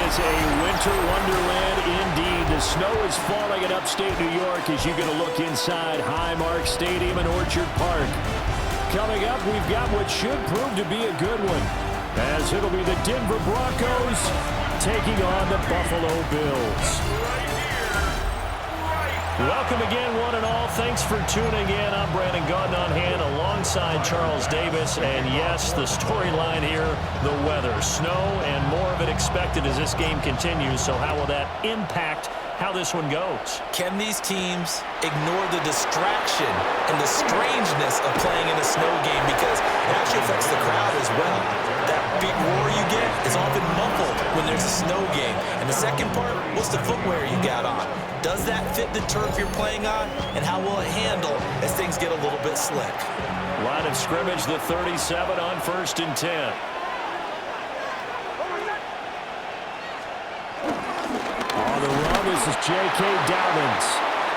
is a winter wonderland indeed. The snow is falling in upstate New York as you get a look inside Highmark Stadium in Orchard Park. Coming up, we've got what should prove to be a good one, as it'll be the Denver Broncos taking on the Buffalo Bills. Welcome again, one and all. Thanks for tuning in. I'm Brandon Gaudin on hand alongside Charles Davis. And yes, the storyline here, the weather. Snow and more of it expected as this game continues. So how will that impact how this one goes? Can these teams ignore the distraction and the strangeness of playing in a snow game? Because it actually affects the crowd as well. That big roar you get is often muffled when there's a snow game. And the second part, what's the footwear you got on? Does that fit the turf you're playing on? And how will it handle as things get a little bit slick? Line of scrimmage, the 37 on 1st and 10. On the run, this is J.K. Dobbins.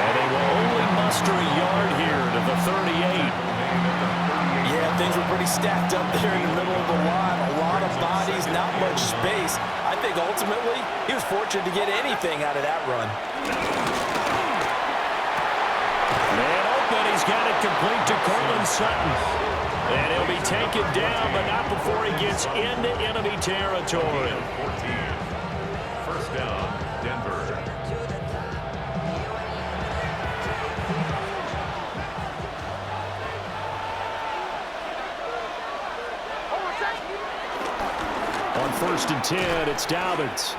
And they will only muster a yard here to the 38. Yeah, things were pretty stacked up there in the middle of the line. A lot of bodies, not much space. I think ultimately he was fortunate to get anything out of that run. Man open, he's got it complete to Cortland Sutton. And he'll be taken down, but not before he gets into enemy territory. 14. First down, Denver. On 1st and 10, it's Dobbins.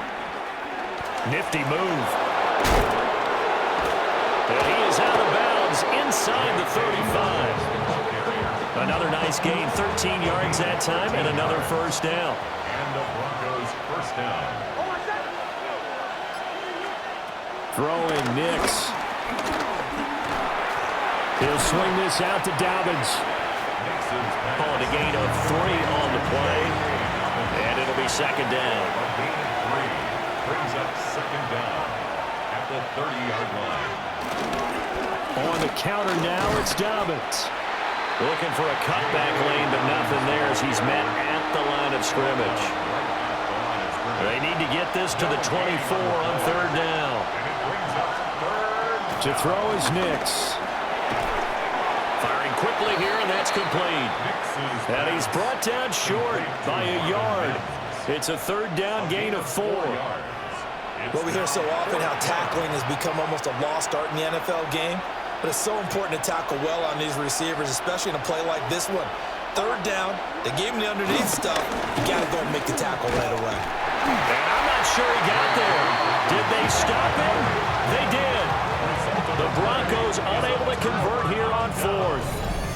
Nifty move. And he is out of bounds inside the 35. Another nice gain, 13 yards that time, and another first down. And the Broncos first down. Throwing Nix. He'll swing this out to Dobbins. Calling a gain of 3 on the play. And it'll be second down. Brings up second down at the 30-yard line. On the counter now, it's Dobbins. Looking for a cutback lane, but nothing there as he's met at the line of scrimmage. They need to get this to the 24 on 3rd down. To throw is Nix. Firing quickly here, and that's complete. And he's brought down short by a yard. It's a 3rd down gain of 4. Well, we hear so often how tackling has become almost a lost art in the NFL game. But it's so important to tackle well on these receivers, especially in a play like this one. 3rd down, they gave him the underneath stuff. You got to go and make the tackle right away. And I'm not sure he got there. Did they stop him? They did. The Broncos unable to convert here on 4th.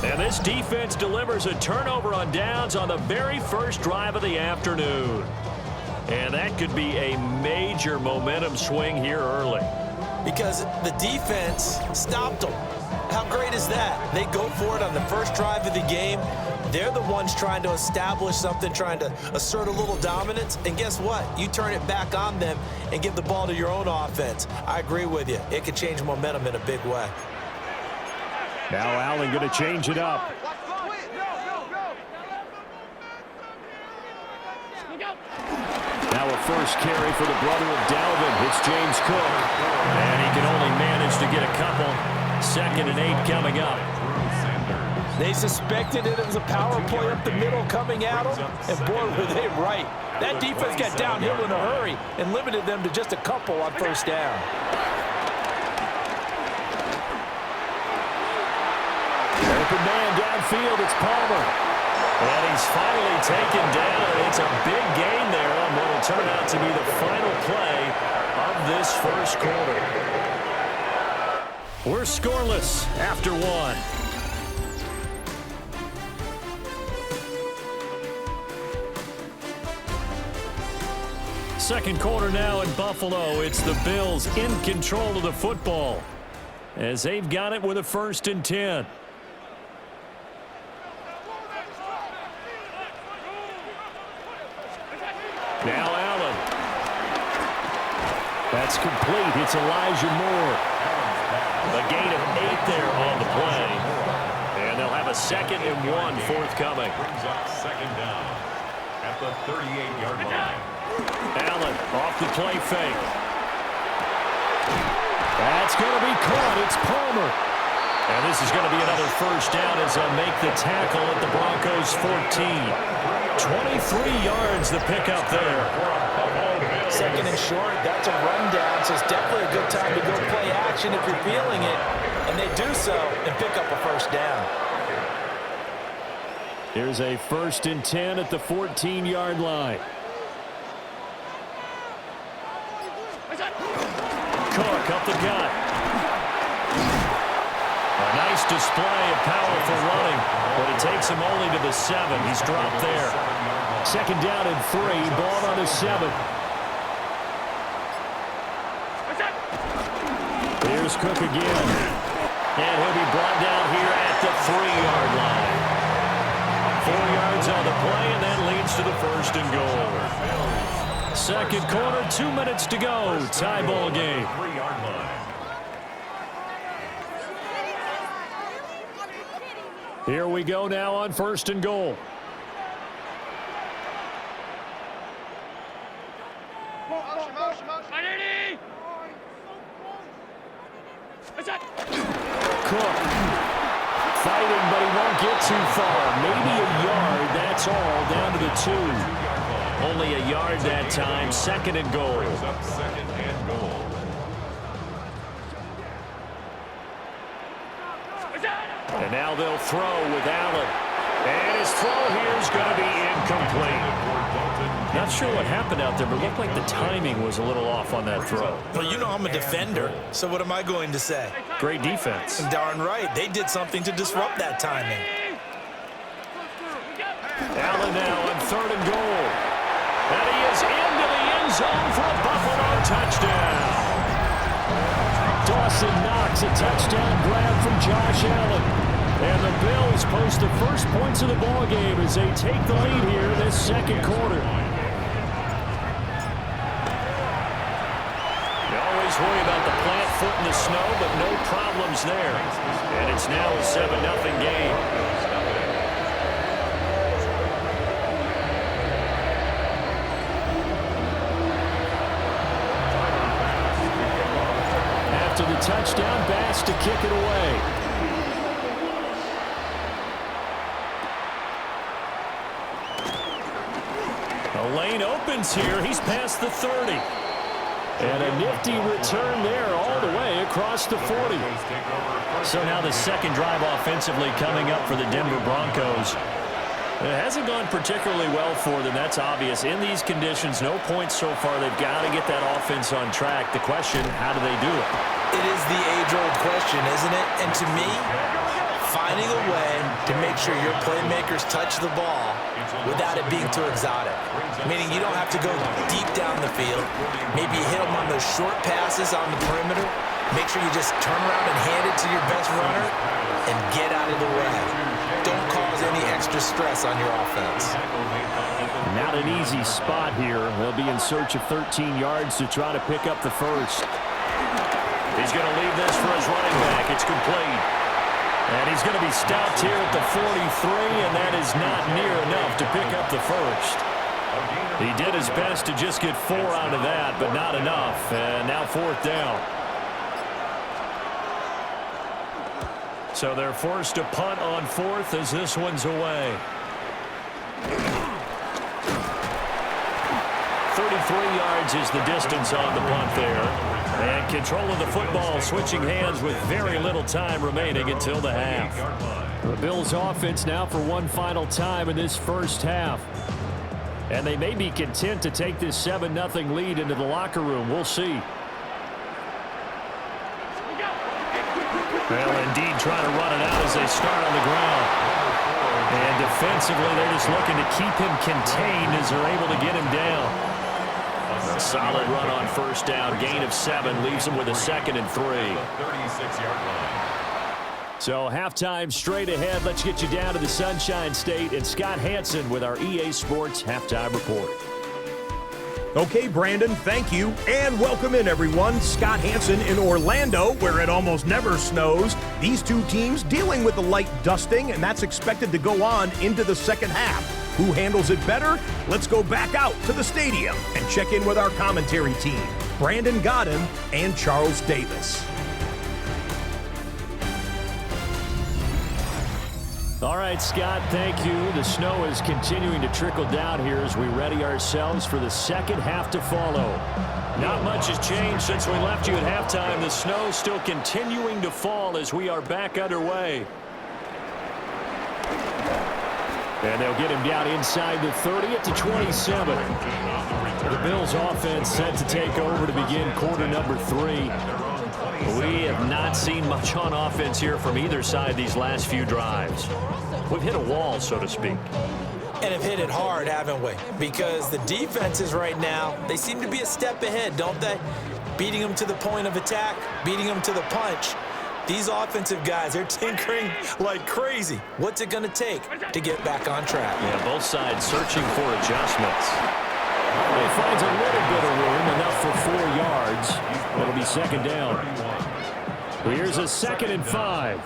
And this defense delivers a turnover on downs on the very first drive of the afternoon. And that could be a major momentum swing here early. Because the defense stopped them. How great is that? They go for it on the first drive of the game. They're the ones trying to establish something, trying to assert a little dominance. And guess what? You turn it back on them and give the ball to your own offense. I agree with you. It could change momentum in a big way. Now Allen going to change it up. Now a first carry for the brother of Dalvin. It's James Cook. And he can only manage to get a couple. 2nd and 8 coming up. They suspected it was a power play up the middle coming at them. And boy, were they right. That defense got downhill in a hurry and limited them to just a couple on 1st down. Open man downfield. It's Palmer. And he's finally taken down. It's a big gain there on what will turn out to be the final play of this first quarter. We're scoreless after 1. Second quarter now in Buffalo. It's the Bills in control of the football as they've got it with a 1st and 10. Now Allen. That's complete. It's Elijah Moore. A gain of 8 there on the play. And they'll have a 2nd and 1 forthcoming. Brings up second down at the 38-yard line. Allen off the play fake. That's going to be caught. It's Palmer. And this is going to be another first down as they'll make the tackle at the Broncos 14. 23 yards the pickup there. Second and short, that's a rundown, so it's definitely a good time to go play action if you're feeling it. And they do so and pick up a first down. Here's a 1st and 10 at the 14-yard line. Cook up the gut. A nice display of powerful running, but it takes him only to the 7. He's dropped there. 2nd down and 3, ball on the 7. Here's Cook again. And he'll be brought down here at the 3-yard line. 4 yards on the play, and that leads to the 1st and goal. 2nd quarter, 2 minutes to go. Tie ball game. Here we go now on 1st and goal. Cook fighting, but he won't get too far. Maybe a yard, that's all, down to the 2. Only a yard that time, 2nd and goal. And now they'll throw with Allen. And his throw here is going to be incomplete. Not sure what happened out there, but it looked like the timing was a little off on that throw. Well, you know I'm a defender, so what am I going to say? Great defense. Darn right. They did something to disrupt that timing. Allen now on 3rd and goal. And he is into the end zone for a Buffalo touchdown. Dawson Knox, a touchdown grab from Josh Allen. And the Bills post the first points of the ball game as they take the lead here in this 2nd quarter. You always worry about the plant foot in the snow, but no problems there. And it's now a 7-0 game. After the touchdown, Bass to kick it away. The lane opens here. He's past the 30. And a nifty return there all the way across the 40. So now the 2nd drive offensively coming up for the Denver Broncos. It hasn't gone particularly well for them. That's obvious. In these conditions, no points so far. They've got to get that offense on track. The question, how do they do it? It is the age-old question, isn't it? And to me, finding a way to make sure your playmakers touch the ball without it being too exotic. Meaning you don't have to go deep down the field. Maybe you hit them on those short passes on the perimeter. Make sure you just turn around and hand it to your best runner and get out of the way. Don't cause any extra stress on your offense. Not an easy spot here. They'll be in search of 13 yards to try to pick up the 1st. He's going to leave this for his running back. It's complete. And he's going to be stopped here at the 43, and that is not near enough to pick up the 1st. He did his best to just get 4 out of that, but not enough. And now 4th down. So they're forced to punt on 4th as this one's away. 33 yards is the distance on the punt there. And control of the football switching hands with very little time remaining until the half. The Bills offense now for one final time in this 1st half. And they may be content to take this 7-0 lead into the locker room. We'll see. Well, indeed, trying to run it out as they start on the ground. And defensively, they're just looking to keep him contained as they're able to get him down. A solid run on 1st down. Gain of 7 leaves him with a 2nd and 3. So halftime straight ahead. Let's get you down to the Sunshine State and Scott Hansen with our EA Sports Halftime Report. Okay, Brandon, thank you. And welcome in, everyone. Scott Hansen in Orlando, where it almost never snows. These two teams dealing with a light dusting, and that's expected to go on into the 2nd half. Who handles it better? Let's go back out to the stadium and check in with our commentary team, Brandon Godden and Charles Davis. All right, Scott, thank you. The snow is continuing to trickle down here as we ready ourselves for the second half to follow. Not much has changed since we left you at halftime. The snow still continuing to fall as we are back underway. And they'll get him down inside the 30 at the 27. The Bills offense set to take over to begin quarter number 3. We have not seen much on offense here from either side these last few drives. We've hit a wall, so to speak. And have hit it hard, haven't we? Because the defenses right now, they seem to be a step ahead, don't they? Beating them to the point of attack, beating them to the punch. These offensive guys, they're tinkering like crazy. What's it going to take to get back on track? Yeah, both sides searching for adjustments. He finds a little bit of room, enough for 4 yards. It'll be second down. Here's a 2nd and 5.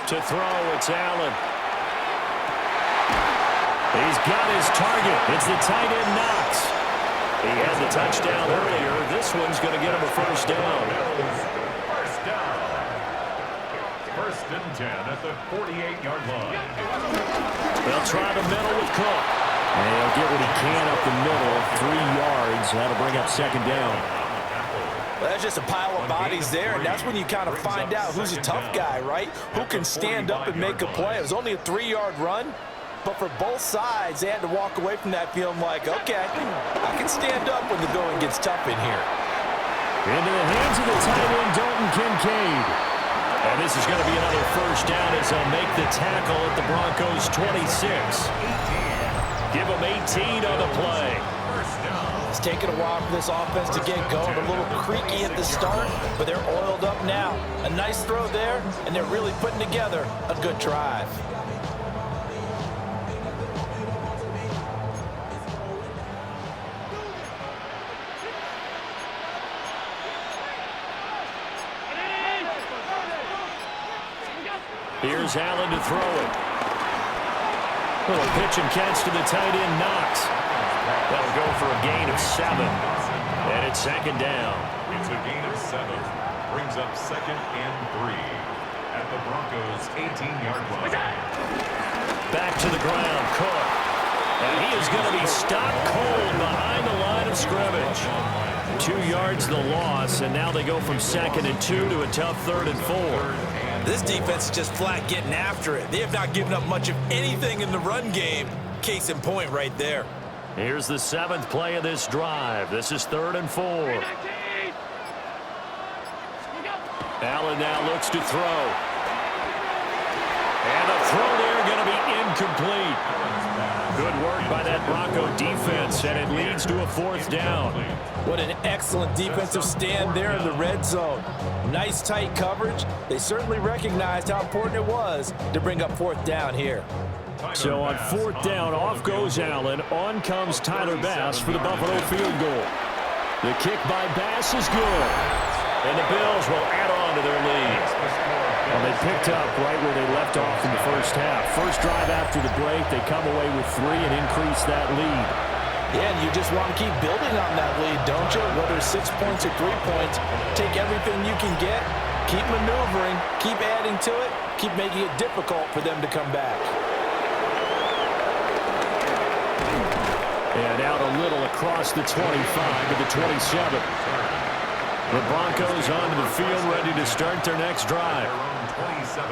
To throw, it's Allen. He's got his target. It's the tight end, Knox. He had the touchdown earlier. This one's going to get him a first down. First down. 1st and 10 at the 48-yard line. They'll try the middle with Cook. And he'll get what he can up the middle. 3 yards. That'll bring up second down. Well, that's just a pile of bodies there, and that's when you kind of find out who's a tough guy, right? Who can stand up and make a play. It was only a 3-yard run, but for both sides, they had to walk away from that feeling like, okay, I can stand up when the going gets tough in here. Into the hands of the tight end, Dalton Kincaid. And this is going to be another first down as they'll make the tackle at the Broncos' 26. Give them 18 on the play. It's taken a while for this offense to get going. A little creaky at the start, but they're oiled up now. A nice throw there, and they're really putting together a good drive. Here's Allen to throw it. Little pitch and catch to the tight end, Knox. That'll go for a gain of 7. And it's second down. It's a gain of 7. Brings up 2nd and 3 at the Broncos' 18-yard line. Back to the ground, Cook. And he is going to be stopped cold behind the line of scrimmage. 2 yards the loss, and now they go from 2nd and 2 to a tough 3rd and 4. This defense is just flat getting after it. They have not given up much of anything in the run game. Case in point right there. Here's the 7th play of this drive. This is 3rd and 4. Allen now looks to throw. And the throw there going to be incomplete. Good work by that Bronco defense, and it leads to a 4th down. What an excellent defensive stand there in the red zone. Nice tight coverage. They certainly recognized how important it was to bring up 4th down here. So on 4th down, off goes Allen. On comes Tyler Bass for the Buffalo field goal. The kick by Bass is good. And the Bills will add on to their lead. Well, they picked up right where they left off in the first half. First drive after the break, they come away with 3 and increase that lead. Yeah, and you just want to keep building on that lead, don't you? Whether it's 6 points or 3 points, take everything you can get, keep maneuvering, keep adding to it, keep making it difficult for them to come back. And out a little across the 25 to the 27. The Broncos onto the field ready to start their next drive.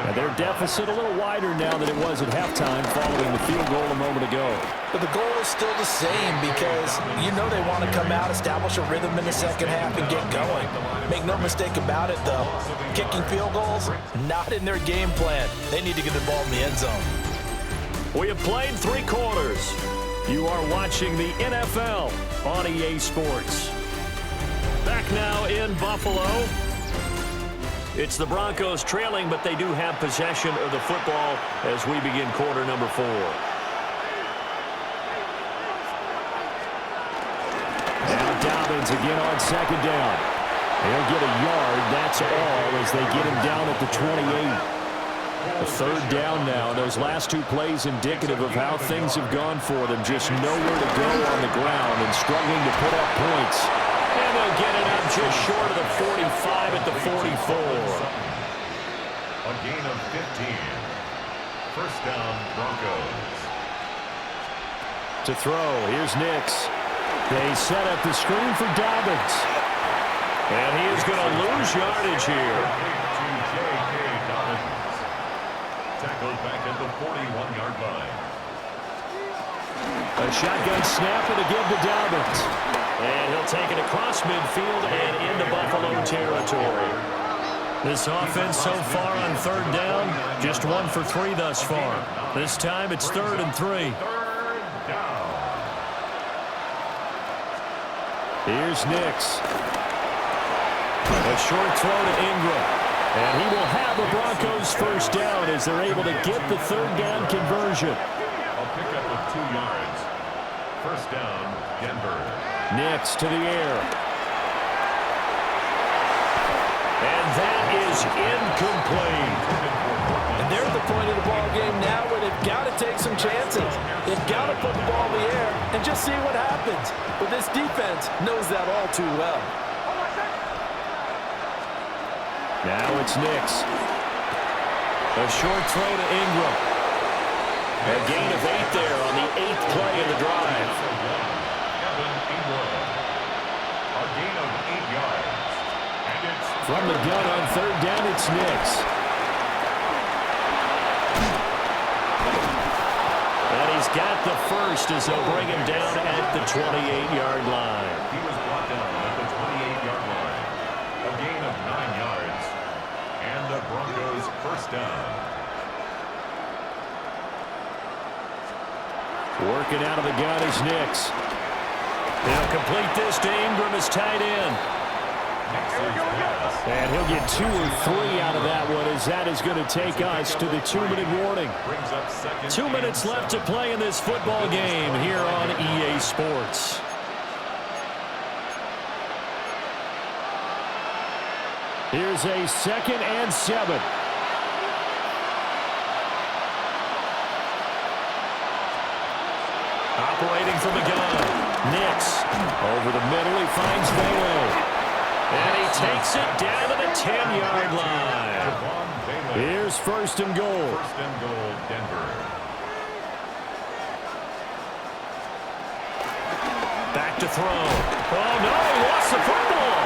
And their deficit a little wider now than it was at halftime following the field goal a moment ago. But the goal is still the same because you know they want to come out, establish a rhythm in the second half, and get going. Make no mistake about it, though. Kicking field goals, not in their game plan. They need to get the ball in the end zone. We have played 3 quarters. You are watching the NFL on EA Sports. Back now in Buffalo. It's the Broncos trailing, but they do have possession of the football as we begin quarter number 4. Now Dobbins again on second down. He'll get a yard, that's all, as they get him down at the 28. A third down now. Those last two plays indicative of how things have gone for them. Just nowhere to go on the ground and struggling to put up points. And they'll get it up just short of the 45 at the 44. A gain of 15. First down, Broncos. To throw, here's Nix. They set up the screen for Dobbins. And he is going to lose yardage here. Tackled back at the 41-yard line. A shotgun snap and a give to Dobbins. And he'll take it across midfield and into Buffalo territory. This offense so far on third down, just 1 for 3 thus far. This time it's 3rd and 3. Here's Nix. A short throw to Ingram. And he will have the Broncos first down as they're able to get the third down conversion. A pickup of 2 yards. First down, Denver. Nix to the air. And that is incomplete. And they're at the point of the ball game now where they've got to take some chances. They've got to put the ball in the air and just see what happens. But this defense knows that all too well. Now it's Nix. A short throw to Ingram. A gain of 8 there on the 8th play of the drive. A gain of 8 yards. And it's from the gun on third down, it's Nix. And he's got the first as they'll bring him down at the 28-yard line. He was brought down at the 28-yard line. A gain of 9 yards. And the Broncos first down. Working out of the gun is Nix. He'll complete this to Ingram as tight end. And he'll get 2 or 3 out of that one as that is going to take us to the 2-minute warning. 2 minutes left to play in this football game here on EA Sports. Here's a 2nd and 7. Operating from the gun. Nix. Over the middle, he finds Bailey. And he takes it down to the 10-yard line. Here's 1st and goal. 1st and goal, Denver. Back to throw. Oh, no, he lost the football.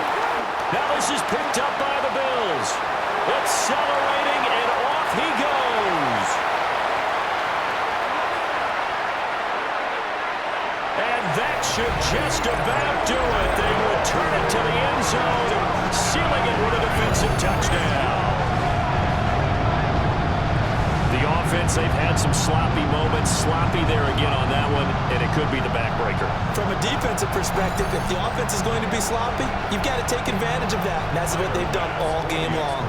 Now this is picked up by the Bills. Accelerating, and off he goes. And that should just about do it. They return it to the end zone, sealing it with a defensive touchdown. The offense, they've had some sloppy moments. Sloppy there again on that one, and it could be the backbreaker. From a defensive perspective, if the offense is going to be sloppy, you've got to take advantage of that. And that's what they've done all game long.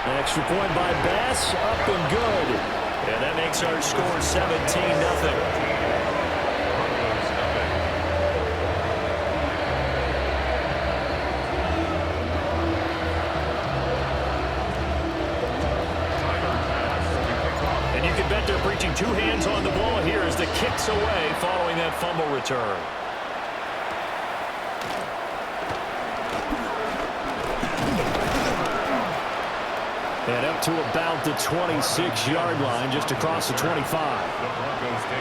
An extra point by Bass, up and good. And that makes our score 17-0. They're preaching 2 hands on the ball here as the kick's away following that fumble return. And up to about the 26-yard line, just across the 25.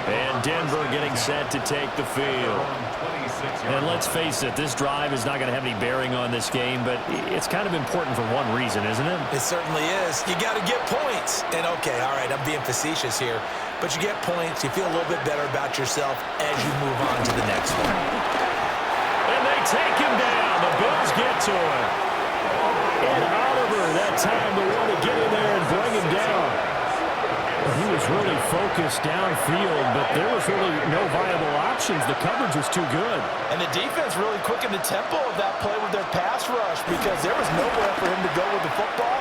And Denver getting set to take the field. And let's face it, this drive is not going to have any bearing on this game, but it's kind of important for one reason, isn't it? It certainly is. You got to get points. And okay, all right, I'm being facetious here, but you get points, you feel a little bit better about yourself as you move on to the next one. And they take him down. The Bills get to him. And Oliver, that time to want to get in there and bring him down. He was really focused downfield, but there was really no viable options. The coverage was too good. And the defense really quickened the tempo of that play with their pass rush because there was nowhere for him to go with the football.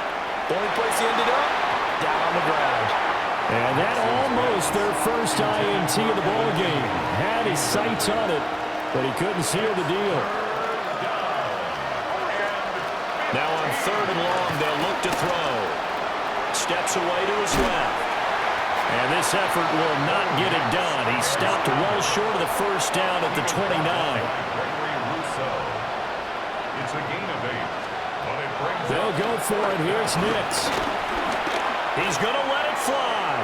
The only place he ended up, down on the ground. And that almost their first INT of the ball game. Had his sights on it, but he couldn't seal the deal. Now on 3rd and long, they'll look to throw. Steps away to his left. And this effort will not get it done. He stopped well short of the first down at the 29. It's a gain of 8. But it brings They'll go for it. Here's Nix. He's going to let it fly.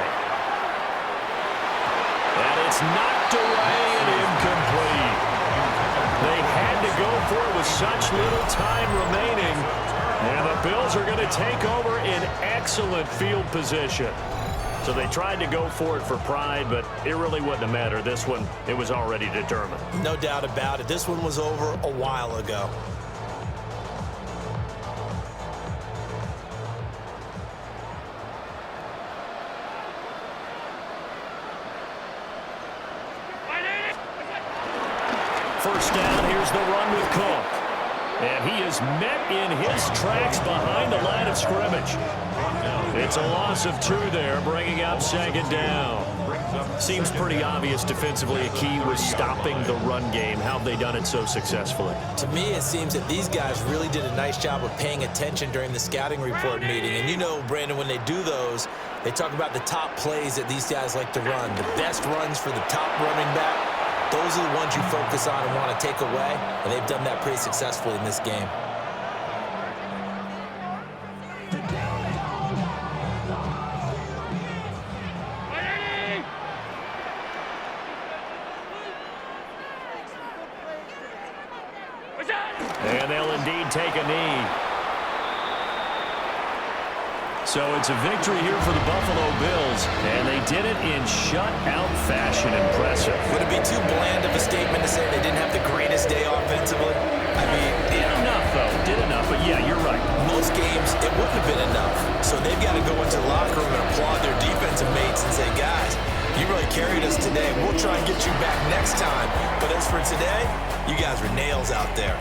And it's knocked away and incomplete. They had to go for it with such little time remaining. And the Bills are going to take over in excellent field position. So they tried to go for it for pride, but it really wouldn't have mattered. This one, it was already determined. No doubt about it. This one was over a while ago. First down, here's the run with Cook. And he is met in his tracks behind the line of scrimmage. It's a loss of 2 there, bringing up 2nd down. Seems pretty obvious defensively a key was stopping the run game. How have they done it so successfully? To me, it seems that these guys really did a nice job of paying attention during the scouting report meeting. And you know, Brandon, when they do those, they talk about the top plays that these guys like to run. The best runs for the top running back. Those are the ones you focus on and want to take away, and they've done that pretty successfully in this game. And they'll indeed take a knee. So it's a victory here for the Buffalo Bills, and they did it in shutout fashion. Impressive. Would it be too bland of a statement to say they didn't have the greatest day offensively? I mean, Did enough, though. Did enough, but yeah, you're right. most games it wouldn't have been enough. So they've got to go into the locker room and applaud their defensive mates and say, guys, you really carried us today. We'll try and get you back next time. But as for today, you guys were nails out there.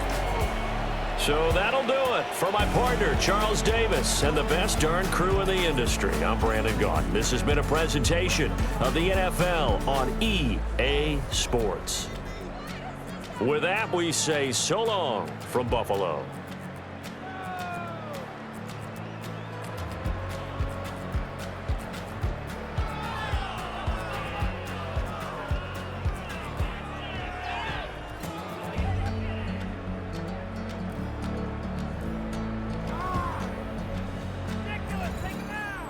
So that'll do it. For my partner, Charles Davis, and the best darn crew in the industry, I'm Brandon Gaudin. This has been a presentation of the NFL on EA Sports. With that, we say so long from Buffalo.